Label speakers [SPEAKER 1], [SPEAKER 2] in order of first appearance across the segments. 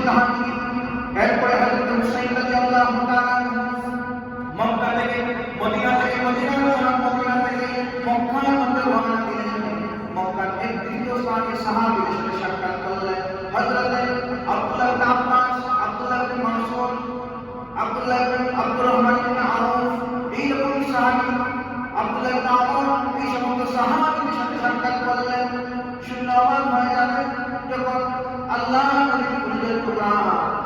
[SPEAKER 1] কাহিনী। এরপরে হযরত হুসাইন রাদিয়াল্লাহু তাআলা মক্কা থেকে মদিনা থেকে মক্কার মধ্যে রওনা দিলেন। মক্কার এক দ্বিতীয় সাহাবীর সাথে সাক্ষাৎ করলেন। হযরত আব্দুল্লাহ ইবনে আব্বাস, আব্দুল্লাহ ইবনে মাসউদ, আব্দুল্লাহ ইবনে আব্দুর রহমান ইবনে আউফ, এইরকম সাহাবী, আব্দুল্লাহ ইবনে আমর, এই সমস্ত সাহাবীর সাথে সাক্ষাৎ করলেন। শুনে অবাক হয়ে যাবেন যখন আল্লাহ নবীর পরিচয় টুকরা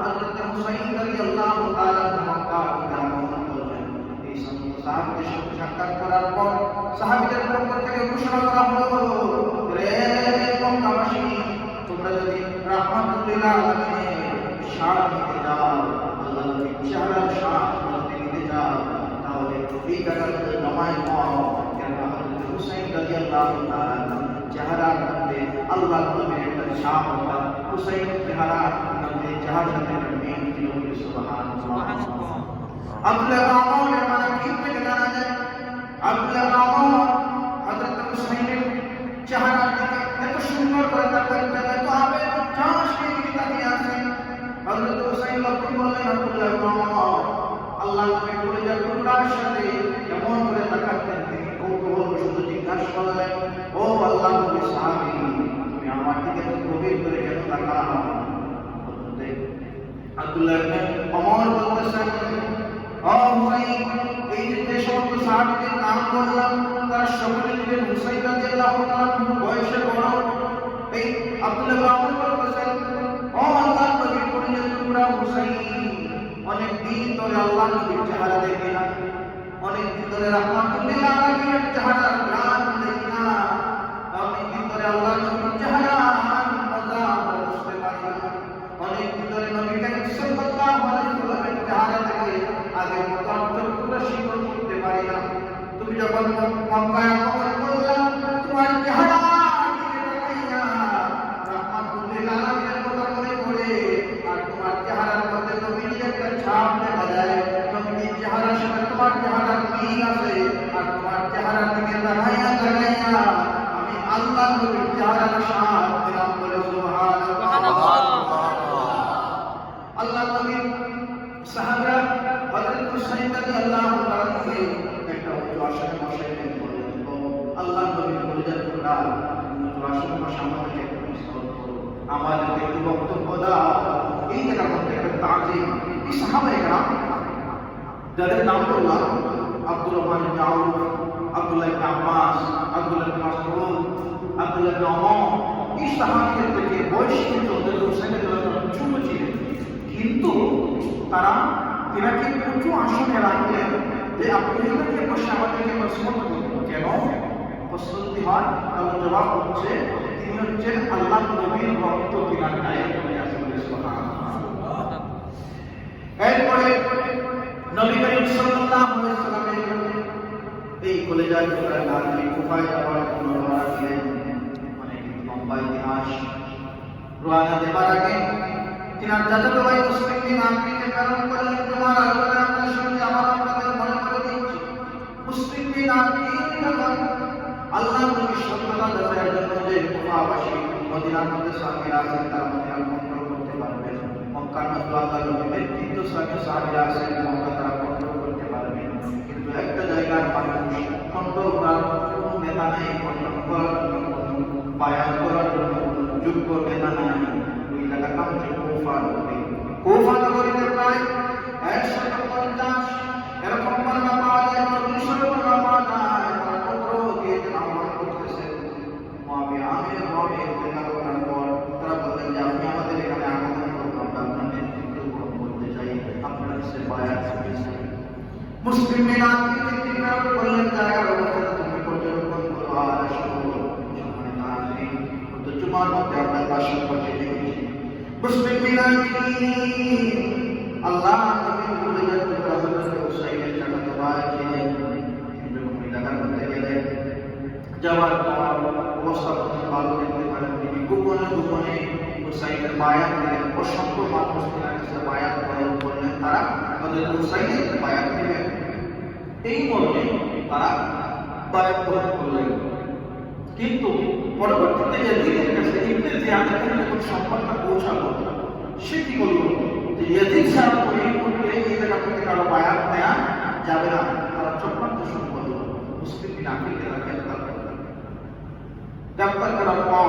[SPEAKER 1] হযরত হুসাইন রাদিয়াল্লাহু তাআলা মক্কা আগমন করলেন। এই সমস্ত সাহাবীদের সাথে সাক্ষাৎ করার পর সাহাবীদের পক্ষ থেকে ঘোষণা করা হলো, রে মক্কাবাসী, তোমরা যদি রাহমাতুল লিল আলামিনের শান নিতে যাও, আল্লাহ নবীর চেহারার শান নিতে যাও, তাহলে এই জায়গাতে নামায় পাও। কেন হযরত হুসাইন রাদিয়াল্লাহু তাআলা চেহারার মধ্যে আল্লাহ নবীর একটা শান, হুসাইনের চেহারার মধ্যে জাহান্নামের মেন ছিল। সুবহানাল্লাহ। আব্দুল্লাহ আমরের মানাকিব থেকে জানা যায়, আব্দুল্লাহ আমর হযরত হুসাইনের চেহারার দিকে এত সুন্দর করে তাকাচ্ছেন, এত আবেগ উচ্ছ্বাস নিয়ে দিকে তাকিয়ে আছেন। হযরত হুসাইন লক্ষ্য করলেন আব্দুল্লাহ আমর আল্লাহ নবীর পরিচয় টুকরার সাথে কেমন করে তাকাচ্ছেন। তিনি কৌতূহল শুধু জিজ্ঞাসা করলেন, ও আল্লাহ নবীর সাহাবী, তুমি আমার দিকে তো গভীর করে কেন তাকাও? আব্দুল্লাহ আমর বলতেছেন, ও হুসাইন, এই যে সমস্ত সাহাবীদের নাম বললাম তারা সকলে ছিলেন হুসাইন রাদিয়াল্লাহু তাআলা বয়সে বড়। এই আব্দুল্লাহ আমর বলতেছেন, ও আল্লাহর নবীর পরিচয় টুকরা হুসাইন, অনেক দিন ধরে আল্লাহ নবীর চেহারা দেখি না, অনেক দিন ধরে রাহমাতুল লিল আলামিনের চেহারার গ্রাম দেখি না, অনেক দিন ধরে আল্লাহ নবীর চেহারা মজা বুঝতে পারি না, অনেক দিন ধরে নবী করিম সাল্লাল্লাহু আলাইহি ওয়াসাল্লামের চেহারা দেখে আগের মতো চক্ষুটা শীতল করতে পারি না। তুমি যখন মক্কায় আগমন করলাম, তোমার চেহারা দিকে তাকাইয়া রাহমাতুল লিল আলামিনের কথা মনে পড়ে, আর তোমার চেহারার মধ্যে নবীর একটা ছাপ দেখা যায়। নবীর চেহারার সাথে তোমার চেহারার মিল আছে, আর তোমার চেহারার দিকে তাকাইয়া আমি আল্লাহ নবীর চেহারার সাথ দিলাম বলে সুবহানাল্লাহ। আল্লাহ নবীর সাহাবারা হযরত হুসাইন রাদিয়াল্লাহু তাআলা থেকে একটা উচ্চ আসনে বসাইলেন, বললেন, ও আল্লাহ নবীর পরিচয় টুকরা, উচ্চ আসনে বসা আমাদেরকে একটু বিস্তার করো, আমাদেরকে একটু বক্তব্য দাও। এই জায়গার মধ্যে একটা তাজিম, এই সাহাবায়ে কেরাম যাদের নাম বললাম, আব্দুর রহমান ইবনে আউফ, আব্দুল্লাহ ইবনে আব্বাস, আব্দুল্লাহ ইবনে মাসউদ, আব্দুল্লাহ ইবনে ওমর, এই সাহাবীদের থেকে বয়স কিন্তু হুসাইনের ছোট ছিলেন, কিন্তু তারা এনাকে উঁচু আসনে রাখলেন যে আপনি এখানে বসে আমাদেরকে প্রশ্ন করবেন কেন? প্রশ্নটি হয়, তাহলে জবাব হচ্ছে তিনি হচ্ছেন আল্লাহ নবীর রক্ত কিনার গায়ে পড়ে আছেন। এরপরে নবী করিম সাল্লাল্লাহু আলাইহি ওয়াসাল্লামের এই কলেজার টুকরা নারী কুফায় যাওয়ার জন্য রওনা দিলেন। অনেক লম্বা ইতিহাস। রওনা দেবার আগে তিনার চাচাতো ভাই মুসলিম বিন আমিরকে প্রেরণ করলেন, তোমার আলোচনা আপনার সঙ্গে আপনাদের মনে করে দিচ্ছি। মুসলিম বিন আমির যখন আল্লাহ নবীর সত্যতা যাচাইয়ের জন্য যে কুফাবাসী মদিনার মধ্যে সাহাবীরা আছেন তার মধ্যে কন্ট্রোল করতে পারবেন, মক্কার মধ্যে আল্লাহ নবীর তৃতীয় সাহাবীরা আছেন মক্কা তারা কন্ট্রোল করতে পারবেন, কিন্তু একটা জায়গার মানুষ কন্ট্রোল করার কোনো নেতা নেই, কন্ট্রোল করার জন্য বায়ান করার জন্য যোগ্য নেতা নাই। ওই জায়গার নাম হচ্ছে কুফা নগরী। কুফা নগরীতে প্রায় 150 এরকম বর্ণনা পাওয়া যায়, 40 বর্ণনা পাওয়া যায়। তারা কবর দিয়ে আহ্বান করতেছেন মুআবিয়া আমির মুআবিয়া দেখা করার পর তারা বললেন যে আপনি আমাদের এখানে আগমন করুন, আমরা আপনার নেতৃত্ব গ্রহণ করতে চাই, আপনার কাছে বায়াত করতে চাই। মুসলিম বিন আমির ইতিরাম করলেন, জায়গার অবস্থা তুমি পর্যবেক্ষণ করো আর শুনো। সময় না নেই, তো জুমার মধ্যে আমরা ভাষণ করতে দেখেছি। মুসলিম বিন আমির আল্লাহ নবীর পরিচয় টুকরা হযরত হুসাইনের চাচাতো ভাই ছিলেন। যখন ওই জায়গার মধ্যে গেলেন, যাওয়ার পর অবস্থা ভালো দেখতে পারেন, তিনি গোপনে গোপনে হুসাইনের বায়াত দিলেন। অসংখ্য মানুষ তিনার কাছে বায়াত করলেন, তারা হযরত হুসাইনের বায়াত দিলেন। এই মর্মে তারা বায়াত গ্রহণ করলেন। কিন্তু পরবর্তীতে ইয়াজিদের কাছে ইবনে জিয়াদের কাছে যখন সংবাদটা পৌঁছালো, সে কি করলো যে ইয়াজিদ সাহেব করতে এই জায়গা থেকে কারো বায়াত নেওয়া যাবে না, তারা চক্রান্ত শুরু করলো মুসলিম বিন আকিলকে তারা গ্রেফতার করার পর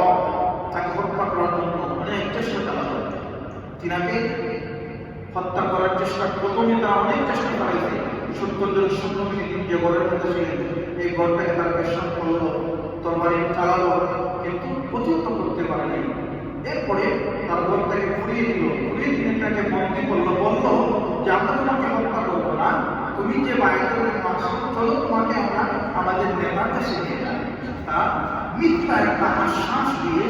[SPEAKER 1] তাকে হত্যা করার জন্য অনেক চেষ্টা চালানো, তিনাকে হত্যা করার চেষ্টা প্রথমে তারা অনেক চেষ্টা করেছে। 70 জন সৈন্যকে যে ঘরের মধ্যে ছিলেন এই ঘরটাকে তারা বেশন করলো, তরবারি চালালো, কিন্তু প্রতিহত করতে পারে নাই। এরপরে তার ঘরটাকে ঘুরিয়ে দিল, ঘুরিয়ে দিয়ে তাকে বন্দী করলো, বললো যে আমরা তোমাকে হত্যা করবো না, তুমি যে বাইরে চলো তোমাকে আমরা আমাদের নেতার কাছে নিয়ে যাই। তারা মিথ্যা একটা আশ্বাস দিয়ে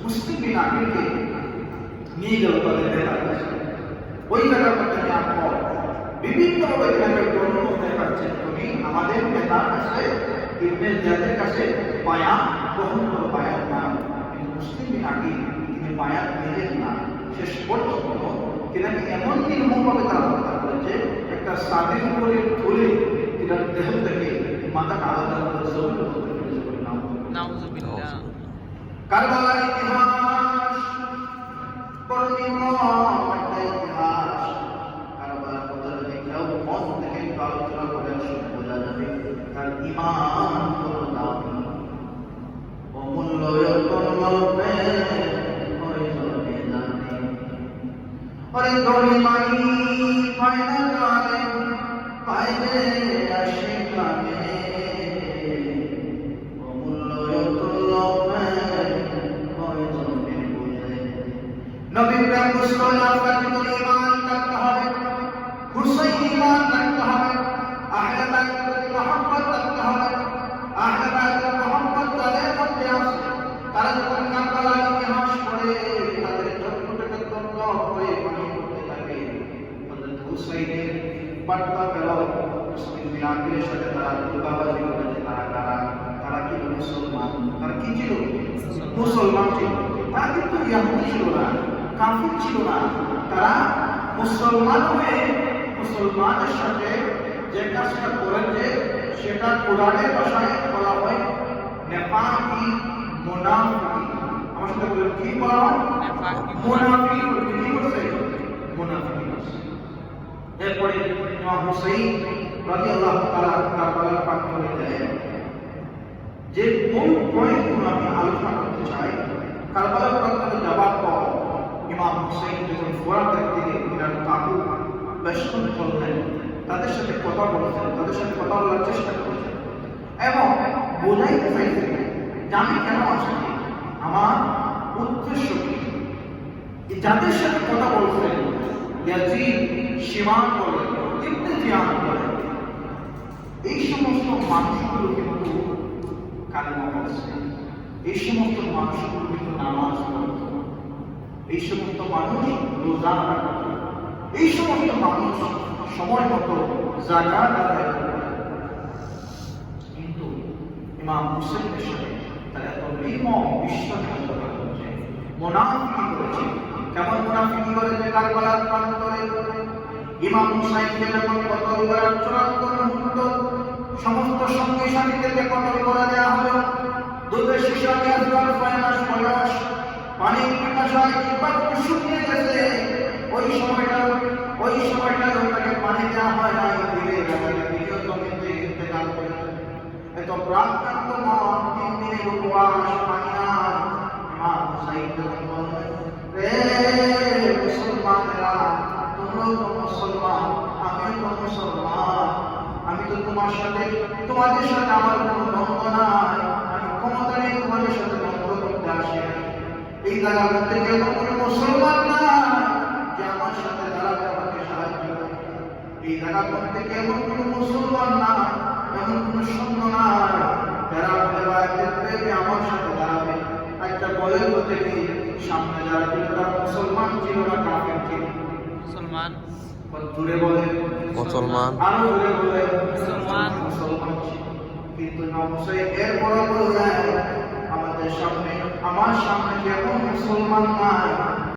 [SPEAKER 1] মুসলিম বিন আকিলকে নিয়ে গেল তাদের নেতার কাছে। ওই জায়গার মধ্যে যাওয়ার পর বিভিন্নভাবে তাকে গণ্য দেখাচ্ছে, তুমি আমাদের নেতার কাছে ইবনে জিয়াদের কাছে বায়াত গ্রহণ করো, বায়াত না। কিন্তু মুসলিম বিন আকিল তিনি বায়াত নিলেন না। শেষ পর্যন্ত তিনাকে এমন নির্মমভাবে তারা হত্যা করেছে, একটা স্বাধীন করে ধরে তিনার দেহ থেকে মাথাটা আলাদা আলাদা জমিন করতে পেরেছে। নাউযুবিল্লাহ। কারবালার ইতিহাস বড় নির্মম একটা ইতিহাস। কারবালার কথা যদি কেউ মন থেকে আলোচনা করে আসলে বোঝা যাবে তার ঈমান কত দামি, অমূল্য রত্নরূপে হইতে জানে। ওরে ধনী মাই পায় না জানে, পাইলে আসে কানে, নবীর প্রেম মুসলমান আপনাকে তো ঈমান রাখতে হবে, হুসাইন ঈমান রাখতে হবে, আহলে বাইতের প্রতি মহব্বত রাখতে হবে। আহলে বাইতের মহব্বত তাদের মধ্যে আছে, তারা যখন কারবালার ইতিহাস পড়ে তাদের চক্ষুটাকে তন্ন করে পানি পড়তে থাকে। হযরত হুসাইনের বার্তা পেল মুসলিম বিন আকিলের সাথে তারা দুর্গাবাজি করেছে। তারা কি মুসলমান, তারা কি ছিল? মুসলমান ছিল। তারা কিন্তু ইহুদি ছিল না, কাফির ছিল না। তারা মুসলমান হয়ে মুসলমানের সাথে যে কাজটা করেছে সেটা কোরআনের ভাষায় বলা হয় নেফাকি, মুনাফিকি। আমার সাথে বলেন কি বলা হয়? মুনাফিকি। কি করছে? মুনাফিকি করছে। এরপরে ইমাম হুসাইন রাদিয়াল্লাহু তাআলা কারবালার প্রান্তরে যায়। যে মূল পয়েন্টগুলো আমি আলোচনা করতে চাই, কারবালার প্রান্তরে যাবার পর ইমাম হুসাইন যখন ফোরাতের দিকে তিনার কাকু বেষ্টন করলেন, তাদের সাথে কথা বলছেন, তাদের সাথে কথা বলার চেষ্টা করছেন এবং বোঝাইতে চাইছেন যে আমি কেন আসছি, আমার উদ্দেশ্য কি। যাদের সাথে কথা বলছেন ইয়াজিদ, শিমান বলেন, ইবনে জিয়াদ বলেন, এই সমস্ত মানুষগুলো কিন্তু কালেমা পড়ছে, এই সমস্ত মানুষগুলো কিন্তু নামাজ পড়ত, এই সমস্ত মানুষ রোজা রাখত, এই সমস্ত মানুষ সময় মতো যাকাত আদায় করত। কিন্তু ইমাম হুসাইনের সাথে তারা এত নির্মম বিশ্বাসঘাতকতা করেছে, মুনাফিকি করেছে। কেমন মুনাফিকি করেছে? কারবালার প্রান্তরে ইমাম হুসাইনকে যখন কতল করার চূড়ান্ত মুহূর্ত, সমস্ত সঙ্গী সাথীদেরকে কতল করে দেওয়া হলো। দুধের শিশা নিয়ে 6 মাস বয়স, পানির পিপাসায় জীবাণু শুকিয়ে গেছে। ওই সময়টা তাকে পানি দেওয়া হয় না, ধীরে ধীরে দ্বিতীয় জমিতে ইন্তেকাল করেছে। এত প্রাক্রান্ত মন, 3 দিনের উপবাস, পানি না। ইমাম হুসাইন যখন বললেন, রে মুসলমানেরা, তোমরাও তো মুসলমান, আমিও তো মুসলমান, আমি তো তোমাদের সাথে আমার কোনো দ্বন্দ্ব নাই, আমি ক্ষমতা নেই তোমাদের সাথে দ্বন্দ্ব করতে আসি। এই জায়গার মধ্যে কেউ কোনো মুসলমান নাই যে আমার সাথে দাঁড়াবে, আমাকে সাহায্য করবে। এই জায়গার মধ্যে কেউ কোনো মুসলমান নাই, এমন কোনো সৈন্য নাই যারা আমার সাথে দাঁড়াবে। একটা বলের মধ্যে কি সামনে যারা ছিল তারা মুসলমান ছিল না কাফের ছিল? মুসলমান। দূরে বলে মুসলমান, আরো দূরে বলে মুসলমান। মুসলমান ছিল। কিন্তু ইমাম হুসাইন এরপর বললেন, আমার সামনে যেমন মুসলমান নাই